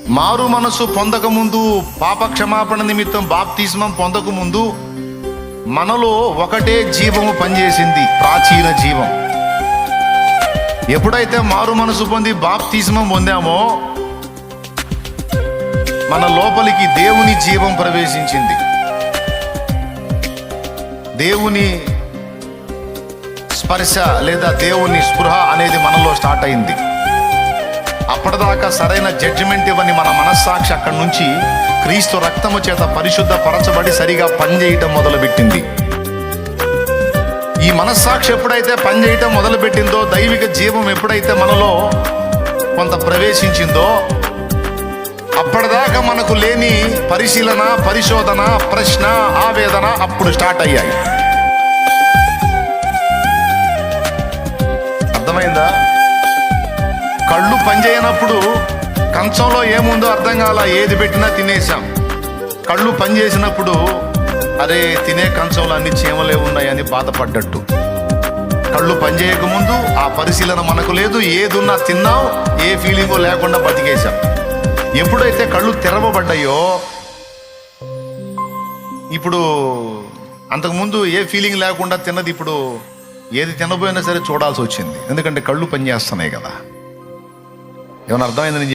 మారు మనసు పొందకముందు, పాప క్షమాపణ నిమిత్తం బాప్తిస్మం పొందకముందు మనలో ఒకటే జీవము పనిచేసింది, ప్రాచీన జీవం. ఎప్పుడైతే మారు మనసు పొంది బాప్తిస్మం పొందామో మన లోపలికి దేవుని జీవం ప్రవేశించింది. దేవుని స్పర్శ లేదా దేవుని స్పృహ అనేది మనలో స్టార్ట్ అయింది. అప్పటిదాకా సరైన జడ్జిమెంట్ ఇవ్వని మన మనస్సాక్షి అక్కడి నుంచి క్రీస్తు రక్తము చేత పరిశుద్ధ పరచబడి సరిగా పనిచేయటం మొదలుపెట్టింది. ఈ మనస్సాక్షి ఎప్పుడైతే పనిచేయటం మొదలుపెట్టిందో, దైవిక జీవం ఎప్పుడైతే మనలో కొంత ప్రవేశించిందో, అప్పటిదాకా మనకు లేని పరిశీలన, పరిశోధన, ప్రశ్న, ఆవేదన అప్పుడు స్టార్ట్ అయ్యాయి. అర్థమైందా? కళ్ళు పనిచేయనప్పుడు కంచంలో ఏముందో అర్థం కాల, ఏది పెట్టినా తినేసాం. కళ్ళు పనిచేసినప్పుడు అరే తినే కంచంలో అన్ని చీమలే ఉన్నాయని బాధపడ్డట్టు. కళ్ళు పనిచేయకముందు ఆ పరిశీలన మనకు లేదు, ఏదున్నా తిన్నాం, ఏ ఫీలింగో లేకుండా బతికేశాం. ఎప్పుడైతే కళ్ళు తెరవబడ్డాయో, ఇప్పుడు అంతకుముందు ఏ ఫీలింగ్ లేకుండా తిన్నది ఇప్పుడు ఏది తినబోయినా సరే చూడాల్సి వచ్చింది. ఎందుకంటే కళ్ళు పనిచేస్తున్నాయి కదా. ఏమైనా అర్థమైందని